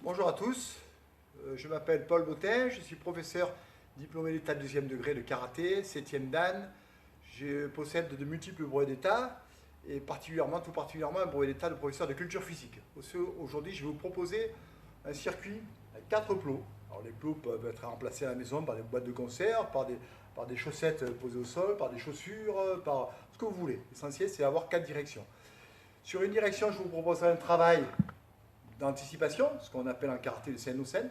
Bonjour à tous, je m'appelle Paul Bottin, je suis professeur diplômé d'État de deuxième degré de karaté, 7e dan. Je possède de multiples brevets d'État et tout particulièrement un brevet d'État de professeur de culture physique. Aujourd'hui, je vais vous proposer un circuit avec 4 plots. Alors, les plots peuvent être remplacés à la maison par des boîtes de concert, par des chaussettes posées au sol, par des chaussures, par ce que vous voulez. L'essentiel, c'est d'avoir 4 directions. Sur une direction, je vous proposerai un travail d'anticipation, ce qu'on appelle en karaté le sen-no-sen,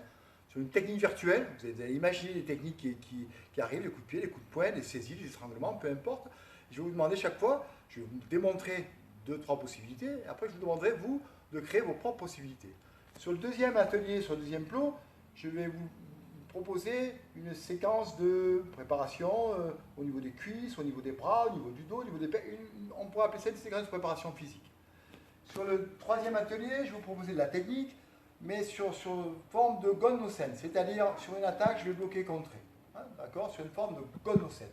sur une technique virtuelle. Vous allez imaginer les techniques qui arrivent, les coups de pied, les coups de poing, les saisies, les étranglements, peu importe. Je vais vous demander chaque fois, je vais vous démontrer 2-3 possibilités, et après je vous demanderai, vous, de créer vos propres possibilités. Sur le deuxième atelier, sur le deuxième plot, je vais vous proposer une séquence de préparation au niveau des cuisses, au niveau des bras, au niveau du dos, au niveau des pieds. On pourrait appeler ça une séquence de préparation physique. Sur le troisième atelier, je vais vous proposer de la technique, mais sur forme de gon-no-sen, c'est-à-dire sur une attaque, je vais bloquer contré. Hein, d'accord? Sur une forme de gon-no-sen.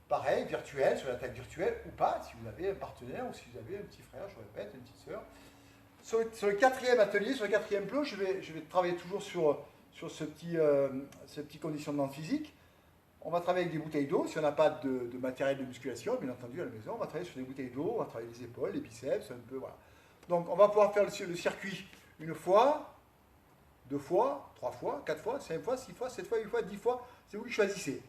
Pareil, virtuel, sur l'attaque virtuelle ou pas, si vous avez un partenaire ou si vous avez un petit frère, je répète, une petite sœur. Sur le quatrième atelier, sur le quatrième plot, je vais travailler toujours sur ce petit conditionnement physique. On va travailler avec des bouteilles d'eau. Si on n'a pas de matériel de musculation, bien entendu, à la maison, on va travailler sur des bouteilles d'eau, on va travailler les épaules, les biceps, un peu, voilà. Donc, on va pouvoir faire le circuit une fois, 2 fois, 3 fois, 4 fois, 5 fois, 6 fois, 7 fois, 8 fois, 10 fois. C'est vous qui choisissez.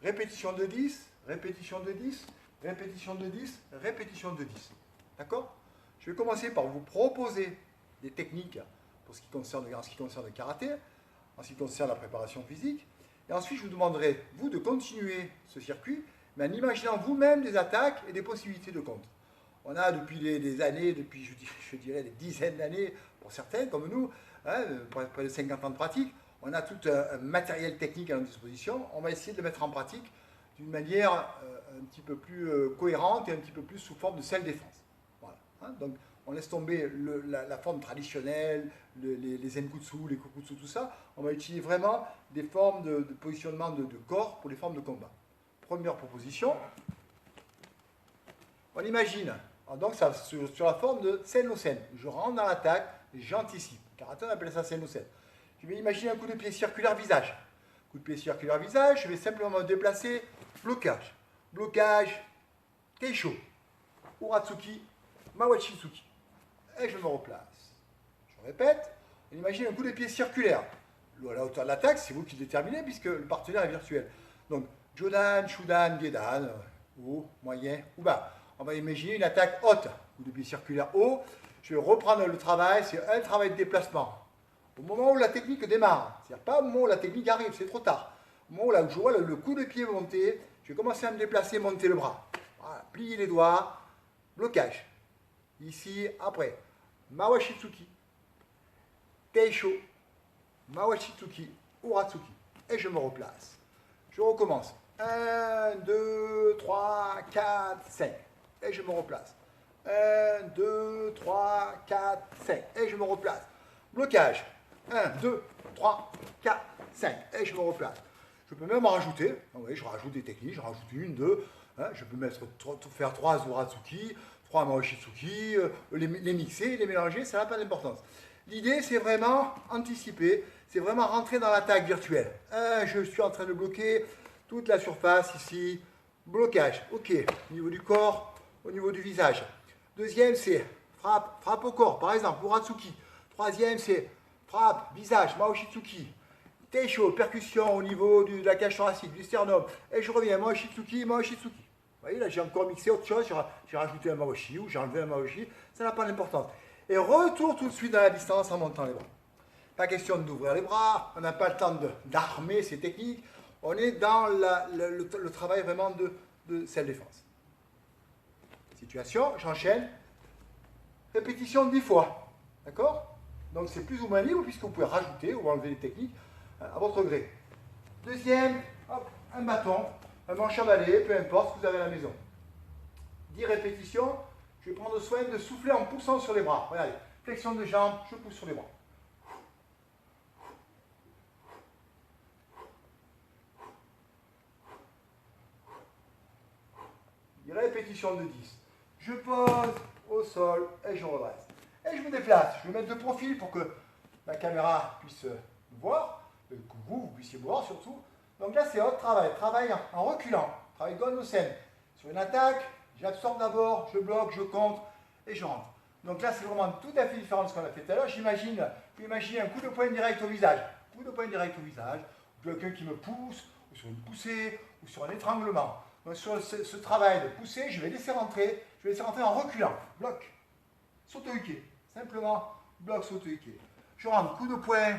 Répétition de 10, répétition de 10, répétition de 10, répétition de 10. D'accord? Je vais commencer par vous proposer des techniques en ce qui concerne le karaté, en ce qui concerne la préparation physique. Et ensuite, je vous demanderai, vous, de continuer ce circuit, mais en imaginant vous-même des attaques et des possibilités de contre. On a depuis des années, depuis je dirais des dizaines d'années, pour certains comme nous, hein, près de 50 ans de pratique, on a tout un matériel technique à notre disposition. On va essayer de le mettre en pratique d'une manière un petit peu plus cohérente et un petit peu plus sous forme de self-défense. Voilà, hein. Donc, on laisse tomber la forme traditionnelle, les zenkutsu, les kokutsu, tout ça. On va utiliser vraiment des formes de positionnement de corps pour les formes de combat. Première proposition. On imagine, donc ça, sur la forme de sen-no-sen. Je rentre dans l'attaque, j'anticipe. Karaté, on appelle ça sen-no-sen. Je vais imaginer un coup de pied circulaire visage. Coup de pied circulaire visage, je vais simplement me déplacer, blocage. Blocage, Keisho, Uratsuki, Mawachitsuki. Et je me replace. Je répète, on imagine un coup de pied circulaire. À la hauteur de l'attaque, c'est vous qui le déterminez puisque le partenaire est virtuel. Donc, Jodan, Shudan, Gedan, haut, moyen ou bas. On va imaginer une attaque haute, coup de pied circulaire haut. Je vais reprendre le travail, c'est un travail de déplacement. Au moment où la technique démarre, c'est-à-dire pas au moment où la technique arrive, c'est trop tard. Au moment où je vois le coup de pied monter, je vais commencer à me déplacer, monter le bras. Voilà, plier les doigts, blocage. Ici, après, Mawashitsuki, Teisho, Mawashitsuki, Uratsuki. Et je me replace. Je recommence. 1, 2, 3, 4, 5. Et je me replace. 1, 2, 3, 4, 5. Et je me replace. Blocage. 1, 2, 3, 4, 5. Et je me replace. Je peux même en rajouter. Oui, je rajoute des techniques. Je rajoute 1, 2. Hein, je peux faire 3 Uratsuki, 3 Mawashitsuki, les mixer, les mélanger, ça n'a pas d'importance. L'idée, c'est vraiment anticiper, c'est vraiment rentrer dans l'attaque virtuelle. Je suis en train de bloquer toute la surface ici. Blocage, ok, au niveau du corps, au niveau du visage. Deuxième, c'est frappe au corps, par exemple, Uratsuki. Troisième, c'est frappe, visage, Mawashitsuki. Teisho, percussion au niveau de la cage thoracique, du sternum. Et je reviens, Mawashitsuki, Mawashitsuki. Vous voyez, là, j'ai encore mixé autre chose, j'ai rajouté un Mawashi ou j'ai enlevé un Mawashi, ça n'a pas d'importance. Et retour tout de suite dans la distance en montant les bras. Pas question d'ouvrir les bras, on n'a pas le temps d'armer ces techniques, on est dans le travail vraiment de self-défense. Situation, j'enchaîne, répétition 10 fois, d'accord? Donc c'est plus ou moins libre puisque vous pouvez rajouter ou enlever les techniques à votre gré. Deuxième, hop, un bâton, un manche à balai, peu importe ce que vous avez à la maison. 10 répétitions, je vais prendre soin de souffler en poussant sur les bras. Regardez, flexion de jambes, je pousse sur les bras. 10 répétitions de 10. Je pose au sol et je redresse. Et je me déplace, je vais me mettre de profil pour que la caméra puisse me voir, que vous puissiez me voir surtout. Donc là, c'est votre travail. Travail en reculant. Travail gonocène. Sur une attaque, j'absorbe d'abord, je bloque, je contre et je rentre. Donc là, c'est vraiment tout à fait différent de ce qu'on a fait tout à l'heure. Vous imaginez un coup de poing direct au visage. Coup de poing direct au visage, ou quelqu'un qui me pousse, ou sur une poussée, ou sur un étranglement. Donc sur ce travail de poussée, je vais laisser rentrer en reculant. Bloc, sauto-uke. Simplement, bloc, sauto-uke. Je rentre, coup de poing,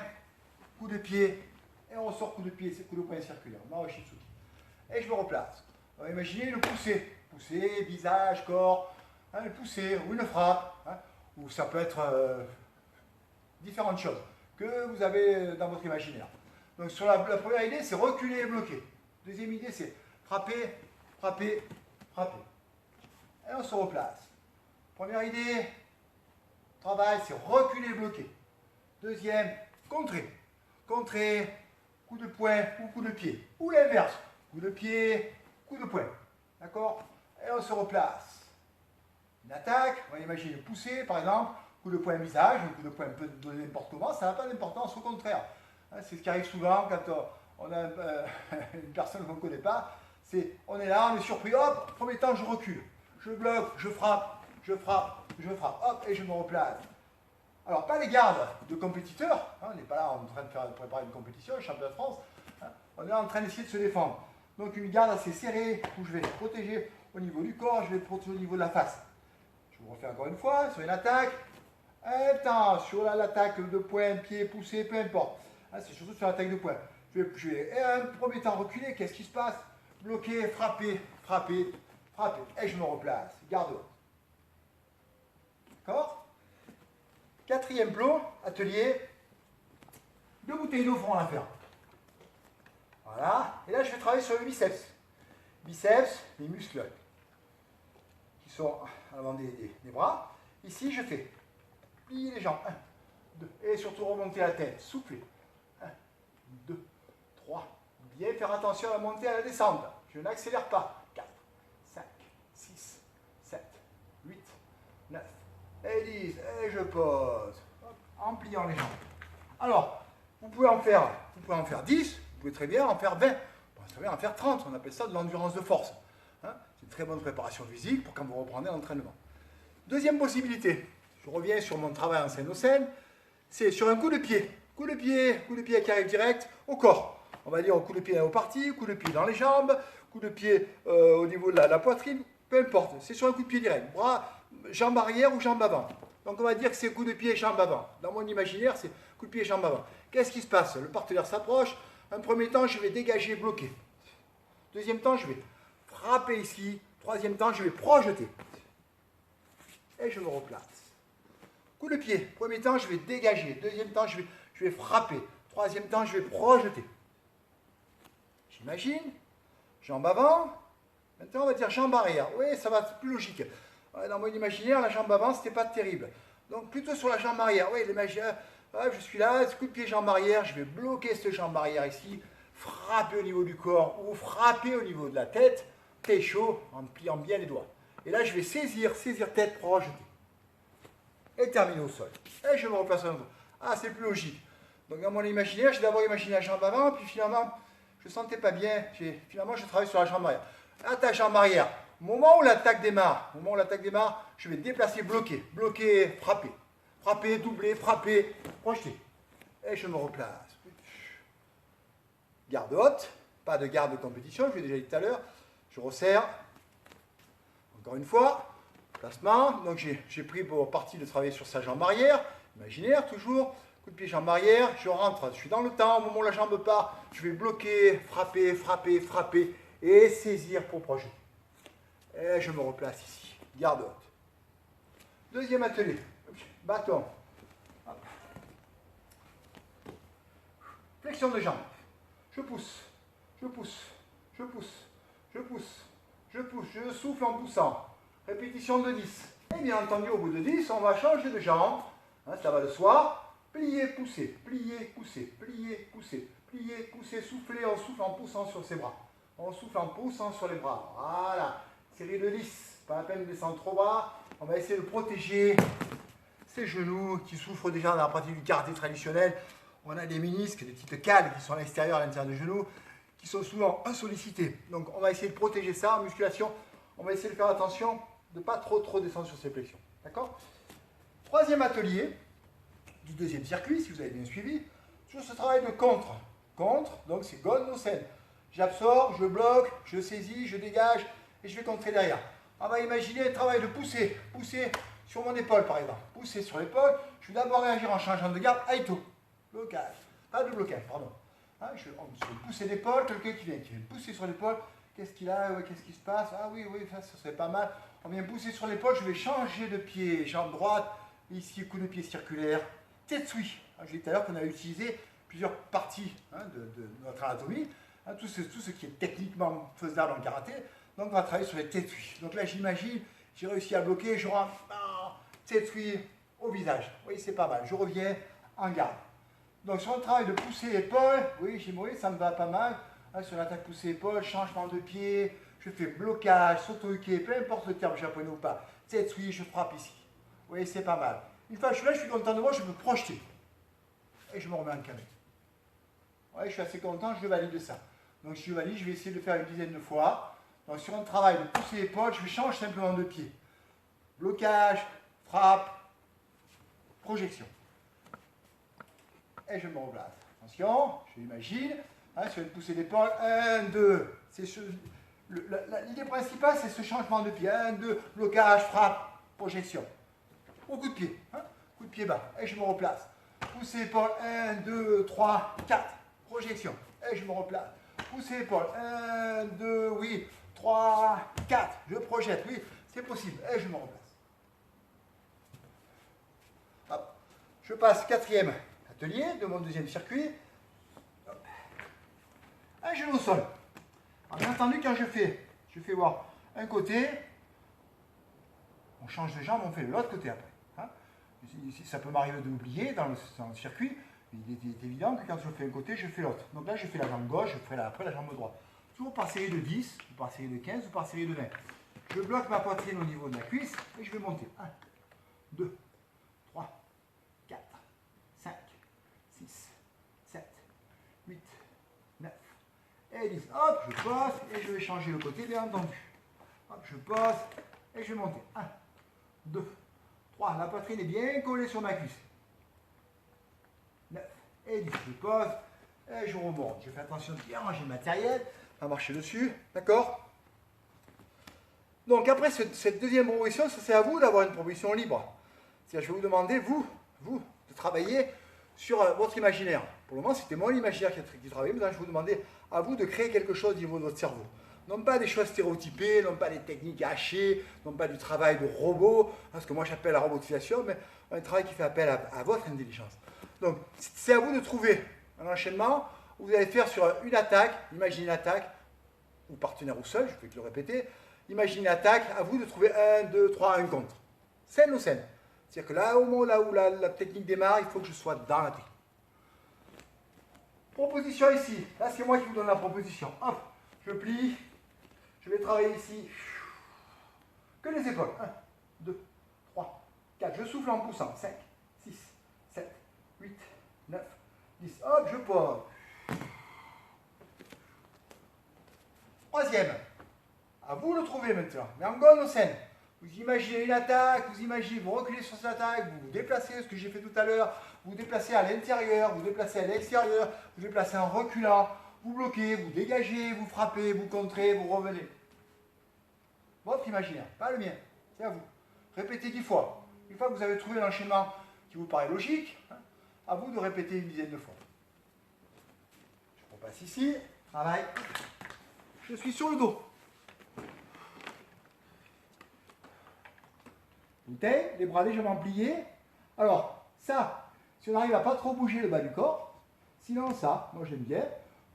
coup de pied, et on ressort coup de pied, c'est coup de poing circulaire. Maoshitsuki. Et je me replace. Alors, imaginez le pousser. Pousser, visage, corps, hein, le pousser, ou une frappe, hein, ou ça peut être différentes choses que vous avez dans votre imaginaire. Donc sur la première idée, c'est reculer et bloquer. Deuxième idée, c'est frapper, frapper, frapper. Et on se replace. Première idée, travail, c'est reculer et bloquer. Deuxième, contrer. Contrer, coup de poing ou coup de pied. Ou l'inverse, coup de pied, coup de poing. D'accord? Et on se replace. Une attaque, on va imaginer pousser par exemple, coup de poing visage, un coup de poing un peu de n'importe comment, ça n'a pas d'importance, au contraire. Hein, c'est ce qui arrive souvent quand on a une personne qu'on ne connaît pas, c'est on est là, on est surpris, hop, premier temps je recule, je bloque, je frappe, je frappe, je frappe, hop, et je me replace. Alors pas les gardes de compétiteurs, hein, on n'est pas là en train de préparer une compétition, le championnat de France, hein, on est là en train d'essayer de se défendre. Donc une garde assez serrée, où je vais protéger au niveau du corps, je vais protéger au niveau de la face. Je vous refais encore une fois, sur une attaque, sur l'attaque de poing, pied, poussé, peu importe. Hein, c'est surtout sur l'attaque de poing. Je vais un premier temps reculer, qu'est-ce qui se passe? Bloquer, frapper, frapper, frapper. Et je me replace, garde haute. D'accord? Quatrième plot, atelier, 2 bouteilles d'eau feront l'affaire. Voilà, et là je vais travailler sur le biceps. Biceps, les muscles qui sont à l'avant des bras. Ici je fais plier les jambes, 1, 2, et surtout remonter la tête, souffler. 1, 2, 3, bien faire attention à la montée et à la descente. Je n'accélère pas. 4, 5, 6, 7, 8, 9, et 10, et je pose. Hop, en pliant les jambes. Alors, vous pouvez en faire 10, vous pouvez très bien en faire 20, vous pouvez très bien en faire 30, on appelle ça de l'endurance de force. Hein, c'est une très bonne préparation physique pour quand vous reprenez l'entraînement. Deuxième possibilité, je reviens sur mon travail en scène au scène, c'est sur un coup de pied. Coup de pied qui arrive direct au corps. On va dire au coup de pied au parti, coup de pied dans les jambes, coup de pied au niveau de la poitrine, peu importe. C'est sur un coup de pied direct. Bras, jambe arrière ou jambe avant. Donc on va dire que c'est coup de pied, jambe avant. Dans mon imaginaire, c'est coup de pied, jambe avant. Qu'est-ce qui se passe? Le partenaire s'approche. Un premier temps, je vais dégager, bloquer. Deuxième temps, je vais frapper ici. Troisième temps, je vais projeter. Et je me replace. Coup de pied. Premier temps, je vais dégager. Deuxième temps, je vais frapper. Troisième temps, je vais projeter. J'imagine. Jambe avant. Maintenant, on va dire jambe arrière. Oui, ça va être plus logique. Dans mon imaginaire, la jambe avant, c'était pas terrible. Donc, plutôt sur la jambe arrière. Oui, l'imaginaire. Je suis là, coup de pied, jambe arrière. Je vais bloquer cette jambe arrière ici. Frapper au niveau du corps ou frapper au niveau de la tête. T'es chaud en pliant bien les doigts. Et là, je vais saisir tête, projeter. Et terminer au sol. Et je me replace à nouveau. Ah, c'est plus logique. Donc dans mon imaginaire, j'ai d'abord imaginé la jambe avant, puis finalement, je ne sentais pas bien. Finalement, je travaille sur la jambe arrière. Attaque jambe arrière. Au moment où l'attaque démarre, je vais déplacer, bloquer, frapper. Frapper, doubler, frapper, projeter. Et je me replace. Garde haute, pas de garde de compétition, je l'ai déjà dit tout à l'heure. Je resserre. Encore une fois. Placement, donc j'ai pris pour partie de travailler sur sa jambe arrière, imaginaire toujours, coup de pied jambe arrière, je rentre, je suis dans le temps, au moment où la jambe part, je vais bloquer, frapper, frapper, frapper, et saisir pour projeter. Et je me replace ici, garde haute. Deuxième atelier, bâton. Hop. Flexion de jambe, je pousse, je pousse, je pousse, je pousse, je pousse, je souffle en poussant. Répétition de 10. Et bien entendu, au bout de 10, on va changer de jambe. Hein, ça va de soi. Plier, pousser, plier, pousser, plier, pousser, plier, pousser, souffler, on souffle en poussant sur ses bras. On souffle en poussant sur les bras. Voilà. Série de 10. Pas la peine de descendre trop bas. On va essayer de protéger ces genoux qui souffrent déjà dans la pratique du karaté traditionnel. On a des ménisques, des petites cales qui sont à l'extérieur, à l'intérieur du genou, qui sont souvent sollicités. Donc on va essayer de protéger ça en musculation. On va essayer de faire attention de ne pas trop descendre sur ces flexions. D'accord? Troisième atelier du deuxième circuit, si vous avez bien suivi, sur ce travail de contre. Contre, donc c'est Gon no Sen. J'absorbe, je bloque, je saisis, je dégage et je vais contrer derrière. On va imaginer un travail de pousser sur mon épaule par exemple. Pousser sur l'épaule, je vais d'abord réagir en changeant de garde. Aito, blocage, pas de blocage, pardon. Hein, je vais pousser l'épaule, quelqu'un qui vient me pousser sur l'épaule. Qu'est-ce qu'il a, qu'est-ce qui se passe? Ah oui, ça serait pas mal. On vient me pousser sur l'épaule, je vais changer de pied, jambe droite, ici coup de pied circulaire. Tetsui, je disais tout à l'heure qu'on a utilisé plusieurs parties de notre anatomie, tout ce qui est techniquement faisable en karaté. Donc on va travailler sur les tetsui. Donc là j'imagine, j'ai réussi à bloquer, je rentre tetsui au visage. Oui, c'est pas mal, je reviens en garde. Donc sur le travail de pousser l'épaule, oui, ça me va pas mal. Sur l'attaque pousser l'épaule, changement de pied, je fais blocage, soto-uke, peu importe le terme japonais ou pas. Tetsui, je frappe ici. Oui, c'est pas mal. Une fois que je suis là, je suis content de moi, je peux projeter. Et je me remets en caméra. Oui, je suis assez content, je valide ça. Donc si je valide, je vais essayer de le faire une dizaine de fois. Donc sur un travail de pousser l'épaule, je change simplement de pied. Blocage, frappe, projection. Et je me replace. Attention, je l'imagine. Sur une poussée d'épaule, 1, 2. L'idée principale, c'est ce changement de pied. 1, 2, blocage, frappe, projection. Au coup de pied. Coup de pied bas. Et je me replace. Poussée épaule, 1, 2, 3, 4. Projection. Et je me replace. Poussée épaule, 1, 2, oui, 3, 4. Je projette, oui, c'est possible. Et je me replace. Hop. Je passe quatrième atelier de mon deuxième circuit. Hop. Un genou au sol. Alors, bien entendu, quand je fais voir un côté, on change de jambe, on fait de l'autre côté après. Ici, ça peut m'arriver de l'oublier dans le circuit. Il est évident que quand je fais un côté, je fais l'autre. Donc là, je fais la jambe gauche, je ferai après la jambe droite. Toujours par série de 10, ou par série de 15, ou par série de 20. Je bloque ma poitrine au niveau de la cuisse et je vais monter. 1, 2, 3, 4, 5, 6, 7, 8, 9 et 10. Hop, je pose et je vais changer le côté, bien entendu. Hop, je pose et je vais monter. 1, 2, 3. La poitrine est bien collée sur ma cuisse. 9 et 10. Je pose et je remonte. Je fais attention de bien ranger le matériel, à marcher dessus. D'accord? Donc après cette deuxième proposition, c'est à vous d'avoir une proposition libre. C'est-à-dire, je vais vous demander, vous, de travailler sur votre imaginaire. Pour le moment, c'était mon imaginaire qui travaillait, mais là, je vais vous demander à vous de créer quelque chose au niveau de votre cerveau. Non pas des choses stéréotypées, non pas des techniques hachées, non pas du travail de robot, ce que moi j'appelle la robotisation, mais un travail qui fait appel à votre intelligence. Donc, c'est à vous de trouver un enchaînement où vous allez faire sur une attaque, imaginez une attaque, ou partenaire ou seul, je vais te le répéter, imaginez une attaque, à vous de trouver 1, 2, 3, un contre. Scène ou scène. C'est-à-dire que là, au moment où la technique démarre, il faut que je sois dans la technique. Proposition ici. Là, c'est moi qui vous donne la proposition. Hop, je plie. Je vais travailler ici. Que les épaules. 1, 2, 3, 4. Je souffle en poussant. 5, 6, 7, 8, 9, 10. Hop, je pose. Troisième. À vous de trouver maintenant. Mais en gon au sen. Vous imaginez une attaque, vous reculez sur cette attaque, vous vous déplacez, ce que j'ai fait tout à l'heure, vous vous déplacez à l'intérieur, vous vous déplacez à l'extérieur, vous vous déplacez en reculant, vous bloquez, vous dégagez, vous frappez, vous contrez, vous revenez. Votre imaginaire, pas le mien, c'est à vous. Répétez 10 fois. Une fois que vous avez trouvé l'enchaînement qui vous paraît logique, à vous de répéter une dizaine de fois. Je repasse ici, travail. Je suis sur le dos. Bouteille, les bras légèrement pliés. Alors, ça, si on arrive à pas trop bouger le bas du corps, sinon ça, moi j'aime bien.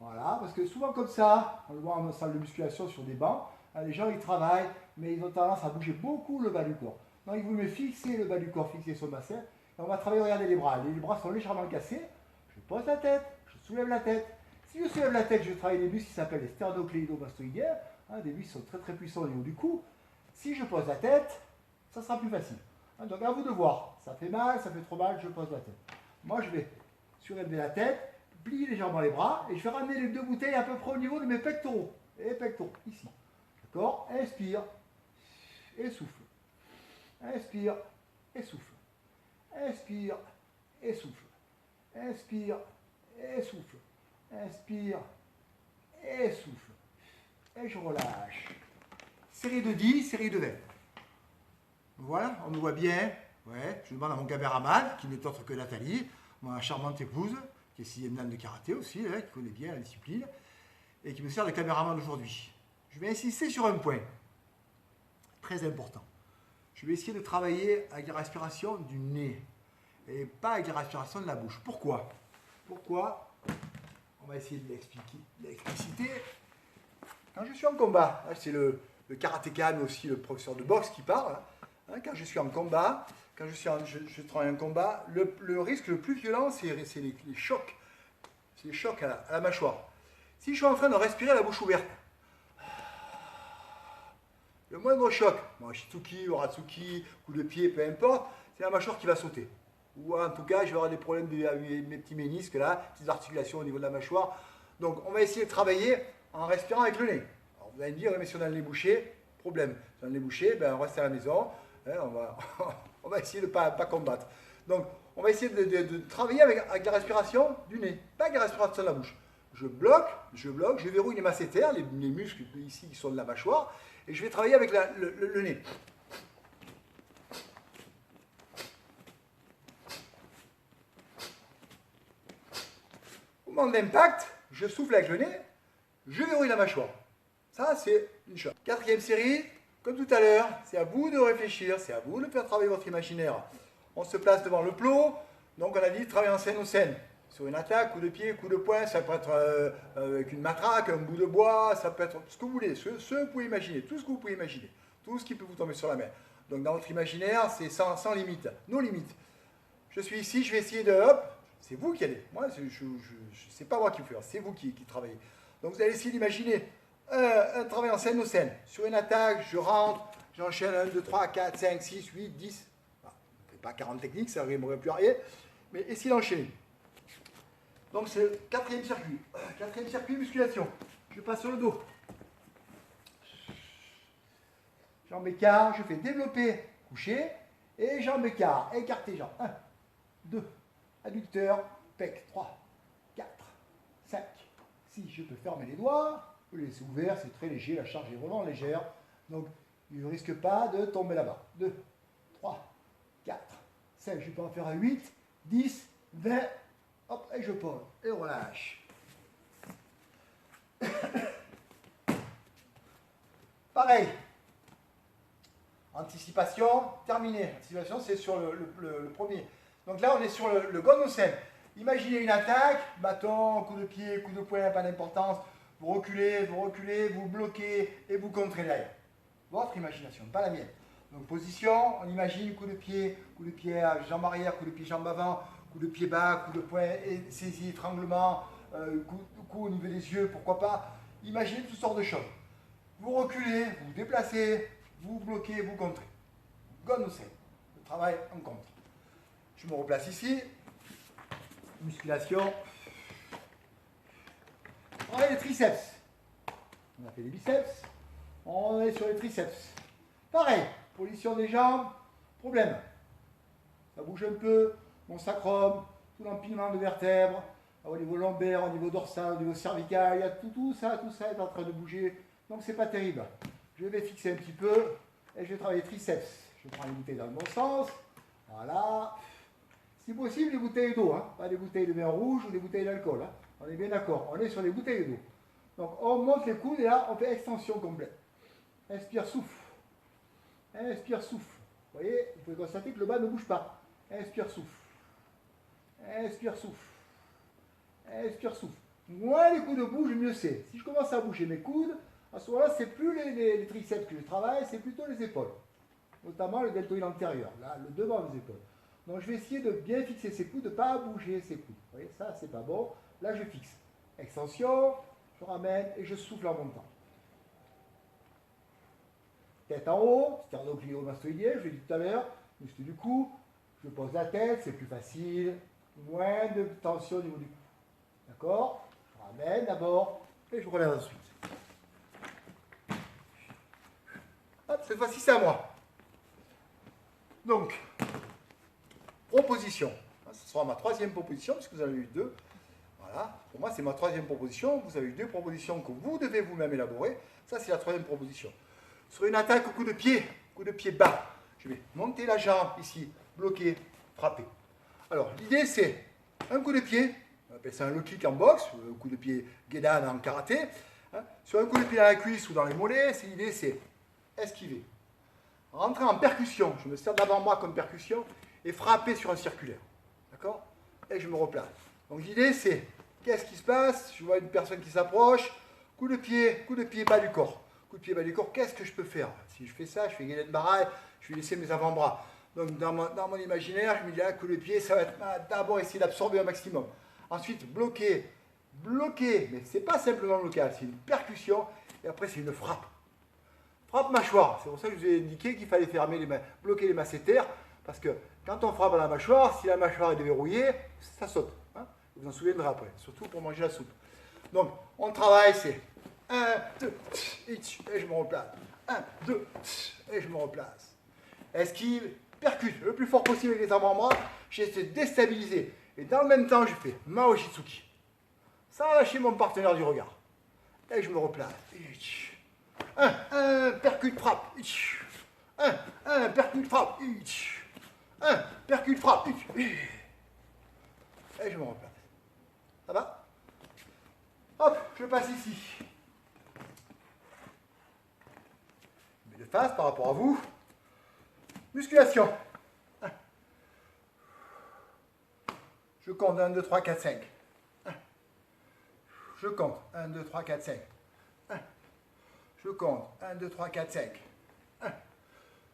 Voilà, parce que souvent comme ça, on le voit en salle de musculation sur des bancs, les gens ils travaillent, mais ils ont tendance à bouger beaucoup le bas du corps. Donc il vaut mieux fixer le bas du corps, fixer son bassin. Et on va travailler, regardez les bras. Les bras sont légèrement cassés. Je pose la tête, je soulève la tête. Si je soulève la tête, je travaille des muscles qui s'appellent les sternocléido-mastoïdiens, des muscles qui sont très très puissants au niveau du cou. Si je pose la tête, ça sera plus facile. Hein, donc à vous de voir. Ça fait mal, ça fait trop mal, je pose la tête. Moi, je vais surélever la tête, plier légèrement les bras et je vais ramener les deux bouteilles à peu près au niveau de mes pectoraux. Et pectoraux, ici. D'accord? Inspire et souffle. Inspire et souffle. Inspire et souffle. Inspire et souffle. Inspire et souffle. Et je relâche. Série de 10, série de 20. Voilà, on me voit bien. Ouais, je demande à mon caméraman, qui n'est autre que Nathalie, ma charmante épouse, qui est 6e dan de karaté aussi, hein, qui connaît bien la discipline, et qui me sert de caméraman aujourd'hui. Je vais insister sur un point très important. Je vais essayer de travailler avec la respiration du nez et pas avec la respiration de la bouche. Pourquoi? Pourquoi? On va essayer de l'expliciter. Quand je suis en combat, c'est le karatéka, mais aussi le professeur de boxe qui parle. Hein, quand je suis en combat, quand je travaille en combat, le risque le plus violent, c'est les chocs. C'est les chocs à la mâchoire. Si je suis en train de respirer la bouche ouverte, le moindre choc, bon, Shitsuki, Oratsuki, coup de pied, peu importe, c'est la mâchoire qui va sauter. Ou en tout cas, je vais avoir des problèmes avec mes petits ménisques là, petites articulations au niveau de la mâchoire. Donc on va essayer de travailler en respirant avec le nez. Alors, vous allez me dire, mais si on a le nez bouché, problème. Si on a le nez bouché, ben, on reste à la maison, hein, on va essayer de ne pas combattre. Donc on va essayer de travailler avec la respiration du nez, pas avec la respiration de la bouche. Je bloque, je verrouille les masséters, les muscles ici qui sont de la mâchoire, et je vais travailler avec le nez. Au moment d'impact, je souffle avec le nez, je verrouille la mâchoire. Ça, c'est une chose. 4e série, comme tout à l'heure, c'est à vous de réfléchir, c'est à vous de faire travailler votre imaginaire. On se place devant le plot, donc on a dit travailler en scène aux scènes. Sur une attaque, coup de pied, coup de poing, ça peut être avec une matraque, un bout de bois, ça peut être ce que vous voulez, ce que vous pouvez imaginer, tout ce que vous pouvez imaginer, tout ce qui peut vous tomber sur la main. Donc dans votre imaginaire, c'est sans limite, nos limites. Je suis ici, je vais essayer de, hop, c'est vous qui allez, moi, c'est pas moi qui vais faire, c'est vous qui travaillez. Donc vous allez essayer d'imaginer un travail en scène aux scènes. Sur une attaque, je rentre, j'enchaîne 1, 2, 3, 4, 5, 6, 8, 10. Enfin, on ne fait pas 40 techniques, ça n'aurait plus rien, mais essayez d'enchaîner. Donc c'est le 4e circuit. 4e circuit, musculation. Je passe sur le dos. Jambes écart, je fais développer, coucher, et jambes écart, écarter jambes. 1, 2, adducteur, pec, 3, 4, 5, 6, je peux fermer les doigts, je peux les laisser ouverts, c'est très léger, la charge est vraiment légère, donc il ne risque pas de tomber là-bas. 2, 3, 4, 5, je peux en faire à 8, 10, 20, hop, et je pose, et on relâche. Pareil. Anticipation, terminé. Anticipation, c'est sur le premier. Donc là, on est sur le gonocène. Imaginez une attaque, bâton, coup de pied, coup de poing, pas d'importance. Vous reculez, vous bloquez et vous contrez l'air. Votre imagination, pas la mienne. Donc position, on imagine coup de pied, jambe arrière, coup de pied, jambe avant, coup de pied bas, coup de poing, et saisie, étranglement, coup au niveau des yeux, pourquoi pas. Imaginez toutes sortes de choses. Vous reculez, vous déplacez, vous bloquez, vous contrez. Gonocène, le travail en contre. Je me replace ici. Musculation. On a les triceps. On a fait les biceps. On est sur les triceps. Pareil, position des jambes, problème. Ça bouge un peu, mon sacrum, tout l'empilement de vertèbres, au niveau lombaire, au niveau dorsal, au niveau cervical, il y a tout ça est en train de bouger. Donc c'est pas terrible. Je vais fixer un petit peu et je vais travailler triceps. Je prends les bouteilles dans le bon sens. Voilà. Si possible, les bouteilles d'eau, hein, pas des bouteilles de vin rouge ou des bouteilles d'alcool. Hein. On est bien d'accord, on est sur les bouteilles d'eau. Donc on monte les coudes et là on fait extension complète. Inspire, souffle. Inspire, souffle. Vous voyez, vous pouvez constater que le bas ne bouge pas. Inspire, souffle. Inspire, souffle. Inspire, souffle. Moins les coudes bougent, mieux c'est. Si je commence à bouger mes coudes, à ce moment-là, c'est plus les triceps que je travaille, c'est plutôt les épaules. Notamment le deltoïde antérieur, là, le devant des épaules. Donc je vais essayer de bien fixer ces coudes, de ne pas bouger ces coudes. Vous voyez, ça, c'est pas bon. Là, je fixe. Extension, je ramène et je souffle en montant. Tête en haut, sternocleidomastoïdien, je l'ai dit tout à l'heure. muscle du cou, je pose la tête, c'est plus facile, moins de tension au niveau du cou. D'accord? Je ramène d'abord et je relève ensuite. Hop, cette fois-ci, c'est à moi. Donc, proposition. Ce sera ma troisième proposition, puisque vous en avez eu deux. Voilà. Pour moi, c'est ma troisième proposition. Vous avez eu deux propositions que vous devez vous-même élaborer. Ça, c'est la troisième proposition. Sur une attaque au coup de pied bas, je vais monter la jambe ici, bloquer, frapper. Alors, l'idée, c'est un coup de pied, on appelle ça un low kick en boxe, ou un coup de pied gedan en karaté. Hein. Sur un coup de pied dans la cuisse ou dans les mollets, l'idée, c'est esquiver. Rentrer en percussion, je me sers d'avant-bras comme percussion, et frapper sur un circulaire. D'accord? Et je me replace. Donc l'idée, c'est, qu'est-ce qui se passe? Je vois une personne qui s'approche, coup de pied bas du corps. Coup de pied bas du corps, qu'est-ce que je peux faire? Si je fais ça, je fais Guélène Baraille, je vais laisser mes avant-bras. Donc dans mon imaginaire, je me dis, coup de pied, ça va être d'abord essayer d'absorber un maximum. Ensuite, bloquer, mais ce n'est pas simplement un blocage, c'est une percussion, et après c'est une frappe. Frappe mâchoire, c'est pour ça que je vous ai indiqué qu'il fallait fermer bloquer les masséters, parce que quand on frappe à la mâchoire, si la mâchoire est déverrouillée, ça saute. Hein, vous vous en souviendrez après, surtout pour manger la soupe. Donc, on travaille, c'est 1, 2, et je me replace. 1, 2, et je me replace. Esquive, percute le plus fort possible avec les avant-bras, j'essaie de déstabiliser. Et dans le même temps, je fais Mao Jitsuki. Sans lâcher mon partenaire du regard. Et je me replace. 1, percute, frappe. 1, percute, frappe. 1, percute, frappe. Et je me replace. Ça va? Hop, je passe ici. Je mets de face par rapport à vous. Musculation. Je compte 1, 2, 3, 4, 5. Je compte 1, 2, 3, 4, 5. Je compte 1, 2, 3, 4, 5.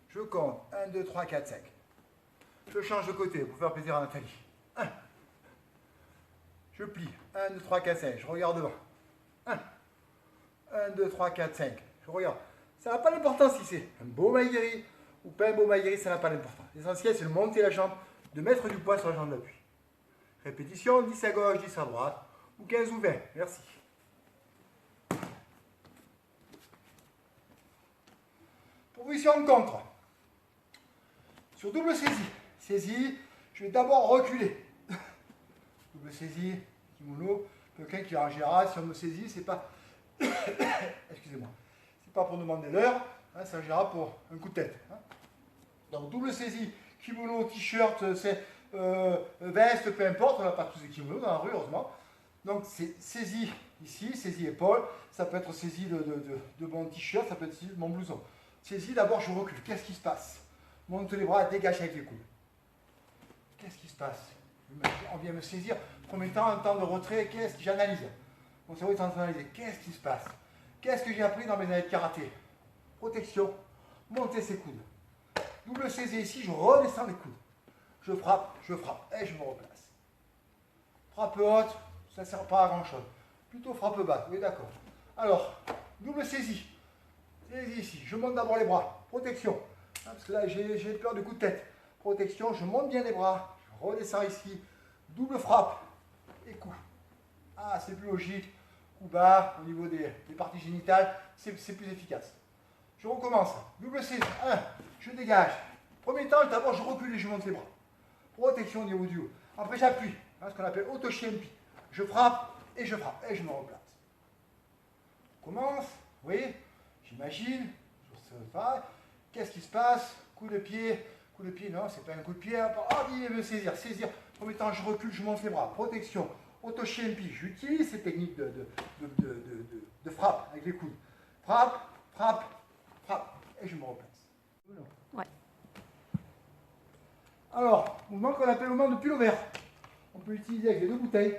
Je compte 1, 2, 3, 4, 5. Je change de côté pour faire plaisir à Nathalie. 1. Je plie. 1, 2, 3, 4, 5. Je regarde devant. 1. 1, 2, 3, 4, 5. Je regarde. Ça n'a pas d'importance si c'est un beau maïgiri ou pas un beau maïgiri, ça n'a pas d'importance. L'essentiel, c'est de monter la jambe, de mettre du poids sur la jambe d'appui. Répétition, 10 à gauche, 10 à droite, ou 15 ou 20. Merci. Proposition contre. Sur double saisie. Saisie, je vais d'abord reculer. Double saisie, kimono. Quelqu'un qui en général, si on me saisit, c'est pas. Excusez-moi. C'est pas pour demander l'heure, hein, c'est en général pour un coup de tête. Hein. Donc double saisie, kimono, t-shirt, veste, peu importe, on n'a pas tous des kimonos dans la rue, heureusement. Donc c'est saisie ici, saisie épaule, ça peut être saisie de mon t-shirt, ça peut être saisie de mon blouson. Saisie, d'abord je recule. Qu'est-ce qui se passe? Monte les bras, dégage avec les coudes. Qu'est-ce qui se passe? On vient me saisir. Combien de temps, un temps de retrait? Qu'est-ce que j'analyse? Mon cerveau est en train d'analyser. Qu'est-ce qui se passe? Qu'est-ce que j'ai appris dans mes années de karaté? Protection. Monter ses coudes. Double saisie ici, je redescends les coudes. Je frappe, et je me replace. Frappe haute, ça ne sert pas à grand chose. Plutôt frappe basse, oui d'accord. Alors, double saisie. Saisie ici, je monte d'abord les bras. Protection. Hein, parce que là, j'ai peur du coup de tête. Protection, je monte bien les bras. Je redescends ici. Double frappe et coup. Ah, c'est plus logique. Coup bas au niveau des parties génitales, c'est plus efficace. Je recommence. Double saisie. 1, je dégage. Premier temps, d'abord je recule et je monte les bras. Protection au niveau du haut. Après j'appuie. Hein, ce qu'on appelle Otoshi-Enpi. Je frappe et je me replace. On commence. Vous voyez, j'imagine. Qu'est-ce qui se passe? Coup de pied, non, c'est pas un coup de pied. Ah, il veut saisir. Premier temps, je recule, je monte les bras. Protection. Otoshi-Enpi. J'utilise ces techniques de frappe avec les coudes. Frappe, et je me replace. Ouais. Alors, mouvement qu'on appelle le mouvement de pull vert. On peut l'utiliser avec les deux bouteilles.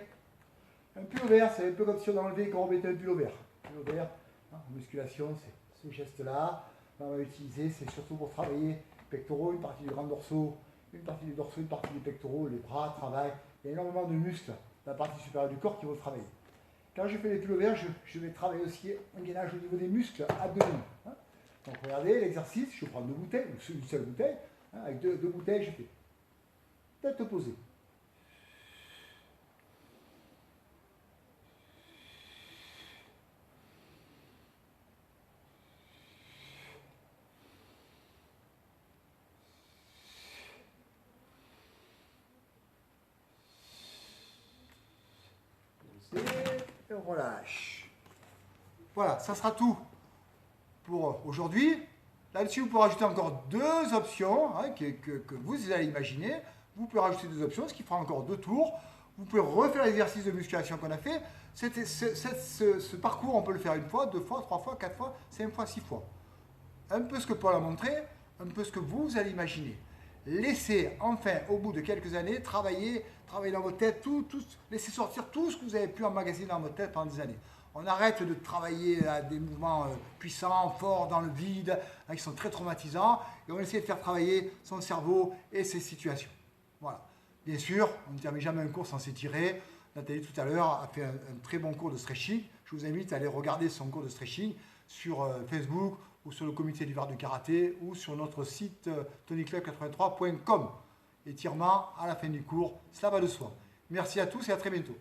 Un pull vert, c'est un peu comme si on enlevait et qu'on remettait un pull vert. Pull vert, hein, en musculation, c'est ce geste-là. On va l'utiliser, c'est surtout pour travailler les pectoraux, une partie du grand dorsaux, une partie du dorsaux, une partie des pectoraux, les bras travaillent. Il y a énormément de muscles dans la partie supérieure du corps qui vont travailler. Quand je fais les pulls verts, je vais travailler aussi un gainage au niveau des muscles abdominaux. Hein. Donc regardez l'exercice, je prends deux bouteilles, ou une seule bouteille, Hein, avec deux bouteilles, je fais. Tête opposée. Et on relâche. Voilà, ça sera tout pour aujourd'hui. Là-dessus, vous pouvez rajouter encore deux options hein, que vous allez imaginer. Vous pouvez rajouter deux options, ce qui fera encore 2 tours. Vous pouvez refaire l'exercice de musculation qu'on a fait. Ce parcours, on peut le faire 1 fois, 2 fois, 3 fois, 4 fois, 5 fois, 6 fois. Un peu ce que Paul a montré, un peu ce que vous allez imaginer. Laissez enfin, au bout de quelques années, travailler dans votre tête, laissez sortir tout ce que vous avez pu emmagasiner dans votre tête pendant des années. On arrête de travailler à des mouvements puissants, forts, dans le vide, qui sont très traumatisants, et on essaie de faire travailler son cerveau et ses situations. Voilà. Bien sûr, on ne termine jamais un cours sans s'étirer. Nathalie, tout à l'heure, a fait un très bon cours de stretching. Je vous invite à aller regarder son cours de stretching sur Facebook ou sur le comité d'hiver du karaté ou sur notre site tonyclub83.com. Étirement à la fin du cours, cela va de soi. Merci à tous et à très bientôt.